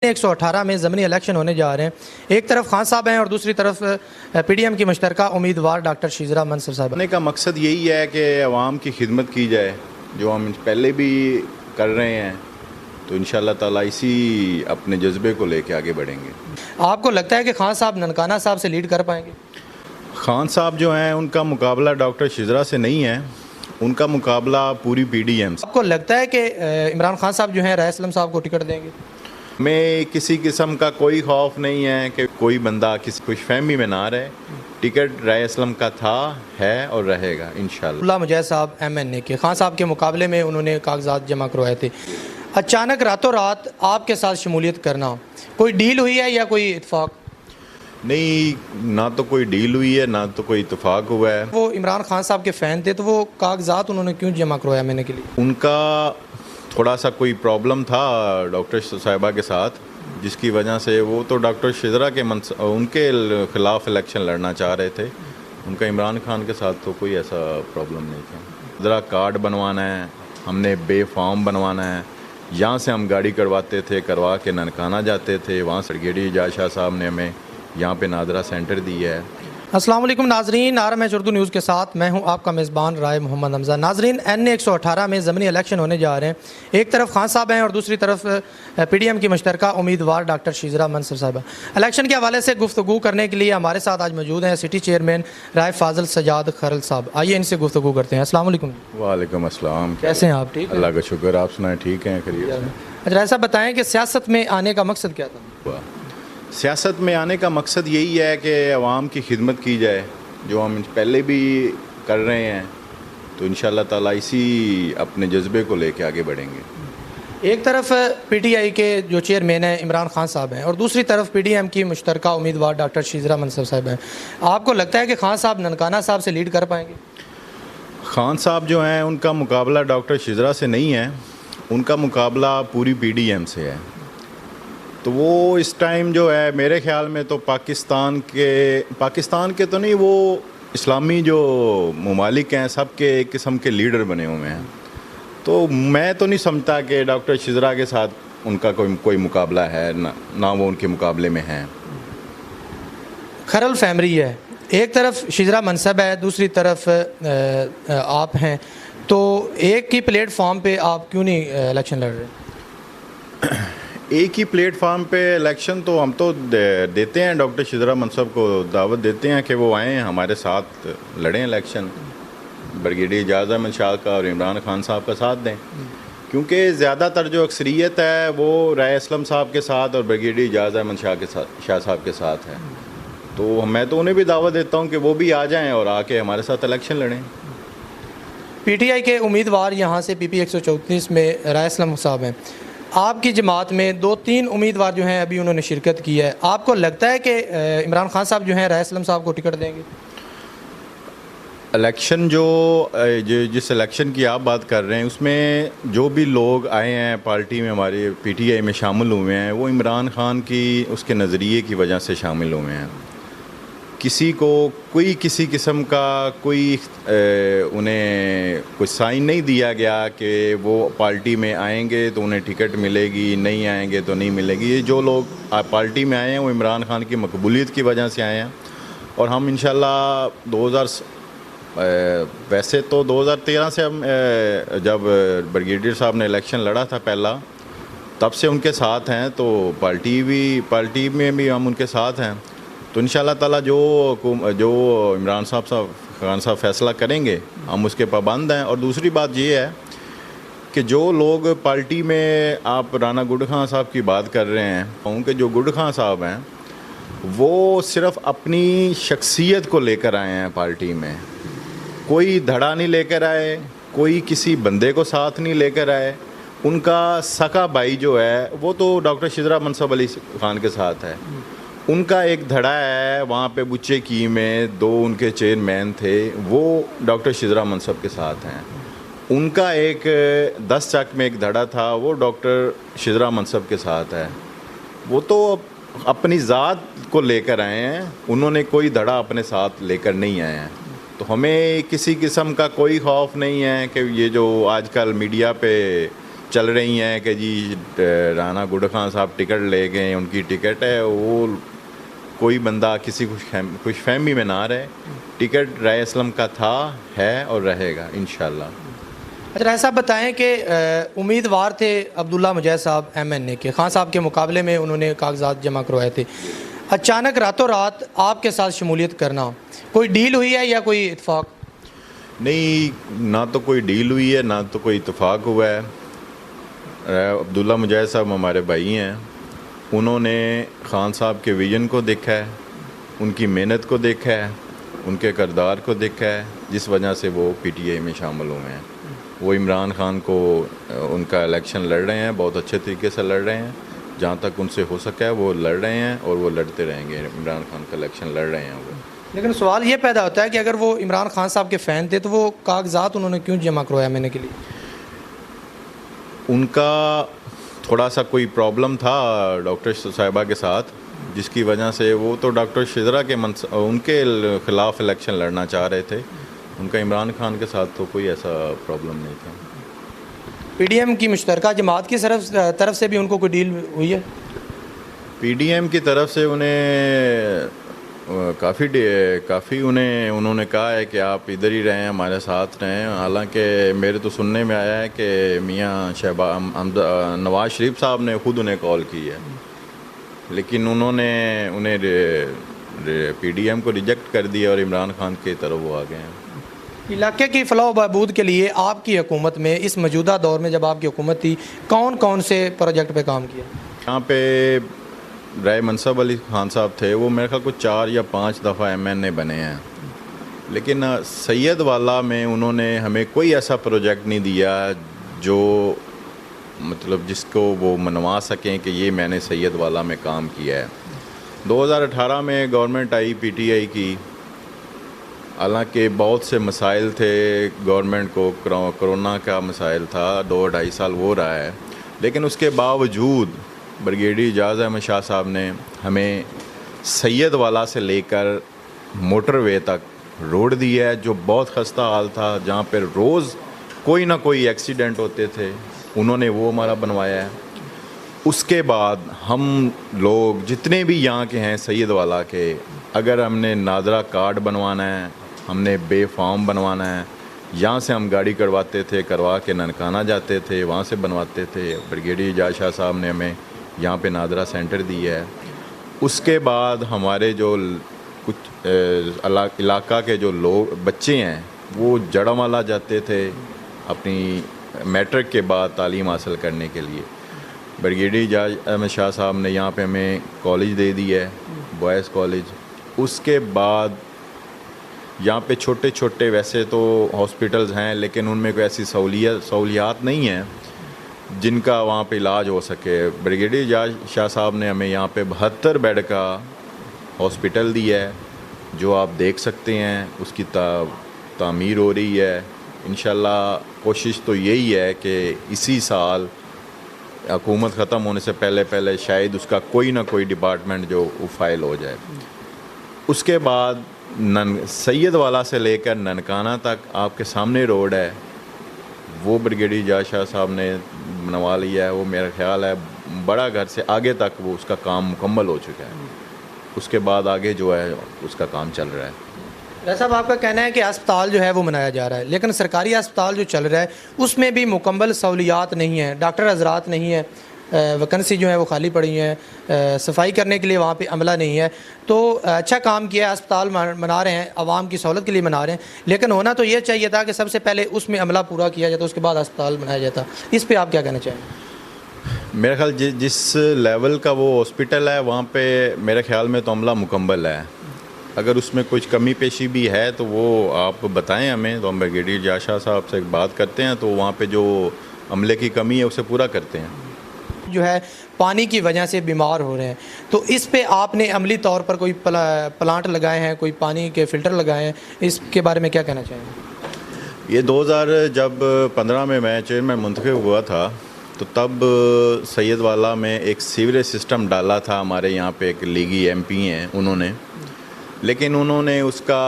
118 में ज़मीनी इलेक्शन होने जा रहे हैं। एक तरफ खान साहब हैं और दूसरी तरफ पीडीएम की मुश्तरका उम्मीदवार डॉक्टर शीजरा मंसूर साहब। करने का मकसद यही है कि आवाम की खिदमत की जाए, जो हम पहले भी कर रहे हैं, तो इंशाअल्लाह ताला इसी अपने जज्बे को लेके आगे बढ़ेंगे। आपको लगता है कि खान साहब ननकाना साहब से लीड कर पाएंगे? खान साहब जो हैं उनका मुकाबला डॉक्टर शिजरा से नहीं है, उनका मुकाबला पूरी पीडीएम से। आपको लगता है कि इमरान खान साहब जो हैं राय असलम साहब को टिकट देंगे? में किसी किस्म का कोई खौफ नहीं है कि कोई बंदा किसी खुशफहमी में ना रहे। टिकट राय असलम का था, है और रहेगा इंशाअल्लाह। अब्दुल्ला मुजैद साहब MNA के खान साहब के मुकाबले में उन्होंने कागजात जमा करवाए थे। अचानक रातों रात आपके साथ शमूलियत करना, कोई डील हुई है या कोई इत्तेफाक? नहीं, ना तो कोई डील हुई है ना तो कोई इत्तेफाक हुआ है। वो इमरान खान साहब के फ़ैन थे, तो वो कागजात उन्होंने क्यों जमा करवाया MNA के लिए? उनका थोड़ा सा कोई प्रॉब्लम था डॉक्टर साहिबा के साथ, जिसकी वजह से वो तो डॉक्टर शिजरा के उनके ख़िलाफ़ इलेक्शन लड़ना चाह रहे थे। उनका इमरान खान के साथ तो कोई ऐसा प्रॉब्लम नहीं था। ज़रा कार्ड बनवाना है, हमने बे फॉर्म बनवाना है, यहाँ से हम गाड़ी करवाते थे, करवा के ननकाना जाते थे, वहाँ से ब्रिगेडियर एजाज शाह साहब ने हमें यहाँ पे नादरा सेंटर दिया है। अस्सलाम वालेकुम नाजरीन, RMH उर्दू न्यूज़ के साथ मैं हूं आपका मेज़बान राय मोहम्मद हमज़ा। नाजरीन, NA 118 में ज़मीनी इलेक्शन होने जा रहे हैं। एक तरफ खान साहब हैं और दूसरी तरफ पीडीएम की मुश्तरका उम्मीदवार डॉक्टर शीजरा मंसूर साहब। इलेक्शन के हवाले से गुफ्तगू करने के लिए हमारे साथ आज मौजूद हैं सिटी चेयरमैन राय फाजल सजाद खरल साहब। आइए इनसे गुफ्तगू करते हैं। अस्सलाम वालेकुम। वालेकुम अस्सलाम। कैसे हैं आप? ठीक? अल्लाह का शुक्र, आप सुनाएं? ठीक हैं, खैरियत से। अच्छा, ऐसा बताएँ कि सियासत में आने का मकसद क्या था? सियासत में आने का मकसद यही है कि आवाम की खिदमत की जाए, जो हम पहले भी कर रहे हैं, तो इंशाअल्लाह ताला इसी अपने जज्बे को लेके आगे बढ़ेंगे। एक तरफ PTI के जो चेयरमैन हैं इमरान खान साहब हैं और दूसरी तरफ PDM की मुश्तरका उम्मीदवार डॉक्टर शीजरा मंसूर साहब हैं। आपको लगता है कि खान साहब ननकाना साहब से लीड कर पाएंगे? खान साहब जो हैं उनका मुकाबला डॉक्टर शिजरा से नहीं है, उनका मुकाबला पूरी PDM से है। तो वो इस टाइम जो है मेरे ख्याल में तो पाकिस्तान के तो नहीं, वो इस्लामी जो ममालिक हैं सब के एक किस्म के लीडर बने हुए हैं। तो मैं तो नहीं समझता कि डॉक्टर शिजरा के साथ उनका कोई मुकाबला है, ना वो उनके मुकाबले में हैं। खरल फैमिली है, एक तरफ शिजरा मनसब है, दूसरी तरफ आप हैं, तो एक ही प्लेटफॉर्म पे आप क्यों नहीं इलेक्शन लड़ रहे? एक ही प्लेटफार्म पे इलेक्शन तो हम तो देते हैं, डॉक्टर शिजरा मनसब को दावत देते हैं कि वो आएँ हमारे साथ लड़ें इलेक्शन, ब्रिगेडियर एजाज अहमद शाह का और इमरान खान साहब का साथ दें, क्योंकि ज़्यादातर जो अक्सरियत है वो राय असलम साहब के साथ और ब्रिगेडियर एजाज अहमद शाह साहब के साथ है। तो मैं तो उन्हें भी दावत देता हूँ कि वो भी आ जाएँ और आके हमारे साथ इलेक्शन लड़ें। PTI के उम्मीदवार यहाँ से PP 134 में राय असलम साहब हैं। आपकी जमात में 2-3 उम्मीदवार जो हैं अभी उन्होंने शिरकत की है। आपको लगता है कि इमरान खान साहब जो हैं राय असलम साहब को टिकट देंगे? इलेक्शन जिस इलेक्शन की आप बात कर रहे हैं उसमें जो भी लोग आए हैं पार्टी में, हमारे PTI में शामिल हुए हैं, वो इमरान खान की उसके नज़रिए की वजह से शामिल हुए हैं। किसी को कोई किसी किस्म का उन्हें कुछ साइन नहीं दिया गया कि वो पार्टी में आएंगे तो उन्हें टिकट मिलेगी, नहीं आएंगे तो नहीं मिलेगी। ये जो लोग पार्टी में आए हैं वो इमरान खान की मकबूलियत की वजह से आए हैं। और हम इंशाल्लाह वैसे तो 2013 से हम जब ब्रिगेडियर साहब ने इलेक्शन लड़ा था पहला, तब से उनके साथ हैं, तो पार्टी में भी हम उनके साथ हैं। तो इंशाअल्लाह ताला जो इमरान खान साहब फैसला करेंगे हम उसके पाबंद हैं। और दूसरी बात ये है कि जो लोग पार्टी में, आप राना गुड खान साहब की बात कर रहे हैं, उनके जो गुड खान साहब हैं वो सिर्फ़ अपनी शख्सियत को लेकर आए हैं पार्टी में, कोई धड़ा नहीं लेकर आए, कोई किसी बंदे को साथ नहीं लेकर आए। उनका सका भाई जो है वो तो डॉक्टर शिजरा मंसूर अली खान के साथ है, उनका एक धड़ा है वहाँ पे बुच्चे की में 2 उनके चेयरमैन थे, वो डॉक्टर शिजरा मंसूर के साथ हैं। उनका एक 10 चक में एक धड़ा था, वो डॉक्टर शिजरा मंसूर के साथ है। वो तो अपनी ज़ात को लेकर आए हैं, उन्होंने कोई धड़ा अपने साथ लेकर नहीं आए हैं। तो हमें किसी किस्म का कोई खौफ नहीं है कि ये जो आजकल मीडिया पे चल रही हैं कि जी राना गुड खान साहब टिकट ले गए, उनकी टिकट है, वो कोई बंदा किसी खुशफहमी में ना रहे। टिकट राय असलम का था, है और रहेगा इंशाल्लाह। अच्छा राय साहब बताएं कि उम्मीदवार थे अब्दुल्ला मुजैद साहब MNA के, खान साहब के मुकाबले में उन्होंने कागजात जमा करवाए थे। अचानक रातों रात आपके साथ शमूलियत करना, कोई डील हुई है या कोई इत्फाक? नहीं, ना तो कोई डील हुई है, ना तो कोई इत्फाक हुआ है। अब्दुल्ला मुजैद साहब हमारे भाई हैं, उन्होंने खान साहब के विजन को देखा है, उनकी मेहनत को देखा है, उनके किरदार को देखा है, जिस वजह से वो PTI में शामिल हुए हैं। वो इमरान खान को उनका इलेक्शन लड़ रहे हैं, बहुत अच्छे तरीके से लड़ रहे हैं, जहाँ तक उनसे हो सका है वो लड़ रहे हैं और वो लड़ते रहेंगे। इमरान खान का इलेक्शन लड़ रहे हैं वो। लेकिन सवाल ये पैदा होता है कि अगर वो इमरान खान साहब के फ़ैन थे तो वो कागजात उन्होंने क्यों जमा करवाया MNA के लिए? उनका थोड़ा सा कोई प्रॉब्लम था डॉक्टर साहिबा के साथ, जिसकी वजह से वो तो डॉक्टर शिजरा के उनके ख़िलाफ़ इलेक्शन लड़ना चाह रहे थे। उनका इमरान खान के साथ तो कोई ऐसा प्रॉब्लम नहीं था। PDM की मुश्तरका जमात की तरफ से भी उनको कोई डील हुई है? PDM की तरफ से उन्हें काफ़ी उन्होंने कहा है कि आप इधर ही रहें, हमारे साथ रहें। हालांकि मेरे तो सुनने में आया है कि मियाँ नवाज़ शरीफ साहब ने ख़ुद उन्हें कॉल की है, लेकिन उन्हें PDM को रिजेक्ट कर दिया और इमरान खान की तरफ वो आ गए हैं। इलाके की फलाह बहबूद के लिए आपकी हुकूमत में, इस मौजूदा दौर में जब आपकी हुकूमत थी, कौन कौन से प्रोजेक्ट पे काम किया? यहाँ पे राय मनसब अली खान साहब थे, वो मेरे ख्याल को 4 या 5 दफ़ा MNA बने हैं, लेकिन सैयद वाला में उन्होंने हमें कोई ऐसा प्रोजेक्ट नहीं दिया जो मतलब जिसको वो मनवा सकें कि ये मैंने सैयद वाला में काम किया है। 2018 में गवर्नमेंट आई PTI की, हालांकि बहुत से मसाइल थे गवर्नमेंट को, कोरोना का मसाइल था, 2-2.5 साल हो रहा है, लेकिन उसके बावजूद ब्रिगेडियर एजाज अहमद शाह साहब ने हमें सैयद वाला से लेकर मोटरवे तक रोड दिया है, जो बहुत खस्ता हाल था, जहाँ पर रोज़ कोई ना कोई एक्सीडेंट होते थे, उन्होंने वो हमारा बनवाया है। उसके बाद हम लोग जितने भी यहाँ के हैं सैयद वाला के, अगर हमने नादरा कार्ड बनवाना है, हमने बे फॉर्म बनवाना है, यहाँ से हम गाड़ी करवा के ननकाना जाते थे, वहाँ से बनवाते थे। ब्रिगेडियर एजाज शाह साहब ने हमें यहाँ पे नादरा सेंटर दिया है। उसके बाद हमारे जो कुछ इलाका के जो लोग बच्चे हैं वो जड़ामाला जाते थे अपनी मैट्रिक के बाद तालीम हासिल करने के लिए। ब्रिगेडियर एजाज अहमद शाह साहब ने यहाँ पे हमें कॉलेज दे दी है, बॉयज़ कॉलेज। उसके बाद यहाँ पे छोटे छोटे वैसे तो हॉस्पिटल्स हैं, लेकिन उनमें कोई ऐसी सहूलियात नहीं हैं जिनका वहाँ पे इलाज हो सके। ब्रिगेडियर एजाज शाह साहब ने हमें यहाँ पे 72 बेड का हॉस्पिटल दिया है, जो आप देख सकते हैं, उसकी तामीर हो रही है। इंशाल्लाह कोशिश तो यही है कि इसी साल हुकूमत ख़त्म होने से पहले शायद उसका कोई ना कोई डिपार्टमेंट जो फाइल हो जाए। उसके बाद सैयद वाला से लेकर ननकाना तक आपके सामने रोड है, वो ब्रिगेडियर एजाज शाह साहब ने बनवा लिया है। वो मेरा ख्याल है बड़ा घर से आगे तक वो उसका काम मुकम्मल हो चुका है। उसके बाद आगे जो है उसका काम चल रहा है। साहब आपका कहना है कि अस्पताल जो है वो बनाया जा रहा है, लेकिन सरकारी अस्पताल जो चल रहा है उसमें भी मुकम्मल सहूलियात नहीं है, डॉक्टर हजरात नहीं है, वैकेंसी जो है वो खाली पड़ी हैं, सफाई करने के लिए वहाँ पे अमला नहीं है। तो अच्छा काम किया है, अस्पताल बना रहे हैं, आवाम की सहूलत के लिए बना रहे हैं, लेकिन होना तो ये चाहिए था कि सबसे पहले उसमें अमला पूरा किया जाता, उसके बाद अस्पताल बनाया जाता। इस पर आप क्या कहना चाहेंगे? मेरे ख्याल जिस लेवल का वो हॉस्पिटल है वहाँ पे मेरे ख्याल में तो अमला मुकम्मल है। अगर उसमें कुछ कमी पेशी भी है तो वो आप बताएं हमें, तो हम ब्रिगेडियर एजाज शाह साहब से बात करते हैं, तो वहाँ पे जो अमले की कमी है उसे पूरा करते हैं। जो है पानी की वजह से बीमार हो रहे हैं, तो इस पे आपने अमली तौर पर कोई प्लांट लगाए हैं, कोई पानी के फ़िल्टर लगाए हैं, इसके बारे में क्या कहना चाहेंगे? ये 2015 में मैं चेयरमैन मुंतखब हुआ था, तो तब सैयद वाला में एक सीवरेज सिस्टम डाला था। हमारे यहाँ पे एक लीगी MP हैं उन्होंने, लेकिन उन्होंने उसका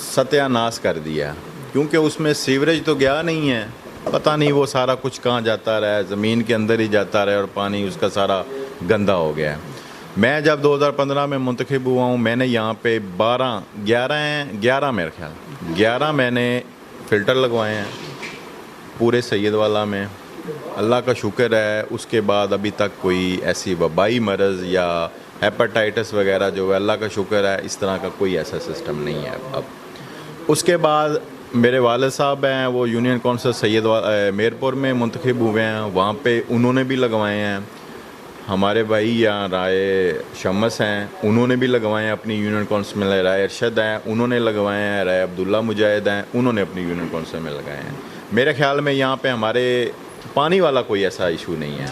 सत्यानाश कर दिया, क्योंकि उसमें सीवरेज तो गया नहीं है, पता नहीं वो सारा कुछ कहाँ जाता रहा है, ज़मीन के अंदर ही जाता रहा और पानी उसका सारा गंदा हो गया है। मैं जब 2015 में मुंतखब हुआ हूँ, मैंने यहाँ पे 11 मेरे ख्याल 11 मैंने फ़िल्टर लगवाए हैं पूरे सैयद वाला में। अल्लाह का शुक्र है, उसके बाद अभी तक कोई ऐसी वबाई मरज़ या हेपेटाइटिस वगैरह जो है, अल्लाह का शुक्र है, इस तरह का कोई ऐसा सिस्टम नहीं है अब। उसके बाद मेरे वालिद साहब हैं, वो यूनियन कौंसिल सैयद मेरपुर में मुंतखब हुए हैं, वहाँ पे उन्होंने भी लगवाए हैं। हमारे भाई यहाँ राय शमस हैं, उन्होंने भी लगवाए हैं अपनी यूनियन कौंसिल में। राय अरशद हैं, उन्होंने लगवाए हैं। राय अब्दुल्ला मुजाहिद हैं, उन्होंने अपनी यूनियन कौंसिल में लगाए हैं। मेरे ख्याल में यहाँ पे हमारे पानी वाला कोई ऐसा इशू नहीं है।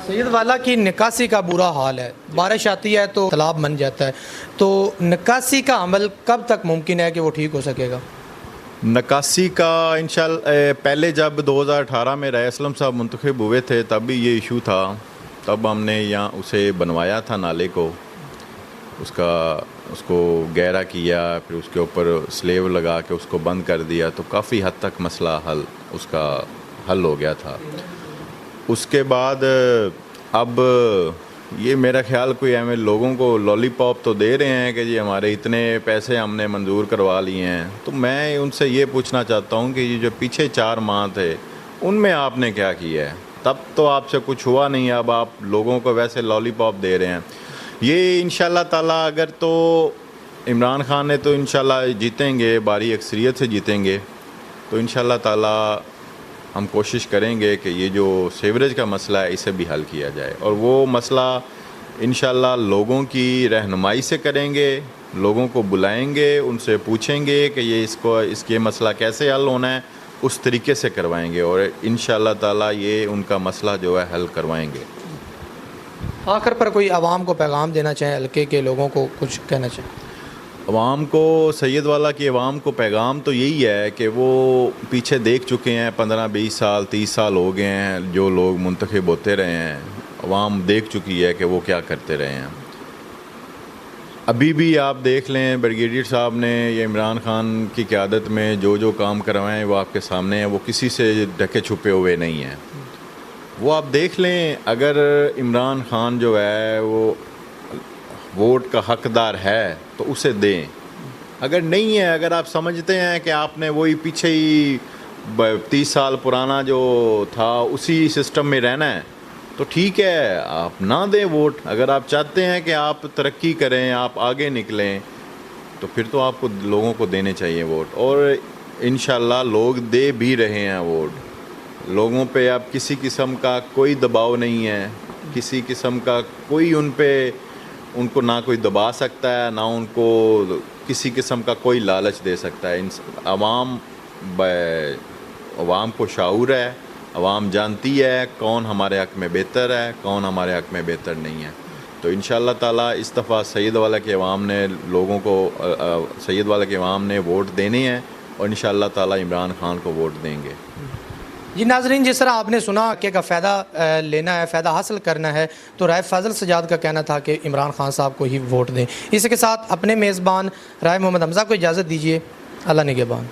सैयद वाला की निकासी का बुरा हाल है, बारिश आती है तो तालाब बन जाता है, तो निकासी का अमल कब तक मुमकिन है कि वो ठीक हो सकेगा? निकासी का इंशाल्लाह पहले जब 2018 में राय असलम साहब मुंतखब हुए थे तब भी ये इशू था, तब हमने यहाँ उसे बनवाया था नाले को, उसको गहरा किया, फिर उसके ऊपर स्लेब लगा के उसको बंद कर दिया, तो काफ़ी हद तक मसला उसका हल हो गया था। उसके बाद अब ये मेरा ख्याल कोई हमें लोगों को लॉलीपॉप तो दे रहे हैं कि जी हमारे इतने पैसे हमने मंजूर करवा लिए हैं, तो मैं उनसे ये पूछना चाहता हूँ कि ये जो पीछे 4 माह थे उनमें आपने क्या किया है? तब तो आपसे कुछ हुआ नहीं, अब आप लोगों को वैसे लॉलीपॉप दे रहे हैं। ये इंशाल्लाह ताला अगर तो इमरान खान ने तो इंशाल्लाह जीतेंगे, भारी अक्सरियत से जीतेंगे, तो इंशाल्लाह ताला हम कोशिश करेंगे कि ये जो सीवरेज का मसला है इसे भी हल किया जाए, और वो मसला इंशाल्लाह लोगों की रहनुमाई से करेंगे, लोगों को बुलाएंगे, उनसे पूछेंगे कि इसके मसला कैसे हल होना है, उस तरीके से करवाएंगे, और इंशाल्लाह ताला ये उनका मसला जो है हल करवाएंगे। आखिर पर कोई आवाम को पैगाम देना चाहें, हल्के के लोगों को कुछ कहना चाहें? अवाम को, सैयद वाला की अवाम को पैगाम तो यही है कि वो पीछे देख चुके हैं, 15-20 साल 30 साल हो गए हैं जो लोग मुंतखब होते रहे हैं, अवाम देख चुकी है कि वो क्या करते रहे हैं। अभी भी आप देख लें, ब्रिगेडियर साहब ने या इमरान खान की क़यादत में जो काम करवाएं वो आपके सामने हैं, वो किसी से ढके छुपे हुए नहीं हैं। वो आप देख लें, अगर इमरान खान जो है वो वोट का हकदार है तो उसे दें, अगर नहीं है, अगर आप समझते हैं कि आपने वही पीछे ही 30 साल पुराना जो था उसी सिस्टम में रहना है, तो ठीक है, आप ना दें वोट। अगर आप चाहते हैं कि आप तरक्की करें, आप आगे निकलें, तो फिर तो आपको लोगों को देने चाहिए वोट, और इंशाल्लाह लोग दे भी रहे हैं वोट। लोगों पे अब किसी किस्म का कोई दबाव नहीं है, किसी किस्म का कोई उनको ना कोई दबा सकता है, ना उनको किसी किस्म का कोई लालच दे सकता है। अवाम को शाऊर है, अवाम जानती है कौन हमारे हक़ में बेहतर है, कौन हमारे हक़ में बेहतर नहीं है। तो इंशाल्लाह ताला इस दफ़ा सैयद वाला के अवाम ने लोगों को सैयद वाला के अवाम ने वोट देने हैं, और इंशाल्लाह ताला इमरान खान को वोट देंगे। जी नाजरीन, जिस तरह आपने सुना कि का फ़ायदा लेना है, फ़ायदा हासिल करना है, तो राय फ़ाज़ल सजाद का कहना था कि इमरान खान साहब को ही वोट दें। इसके साथ अपने मेज़बान राय मोहम्मद हमज़ा को इजाज़त दीजिए। अल्लाह निगहबान।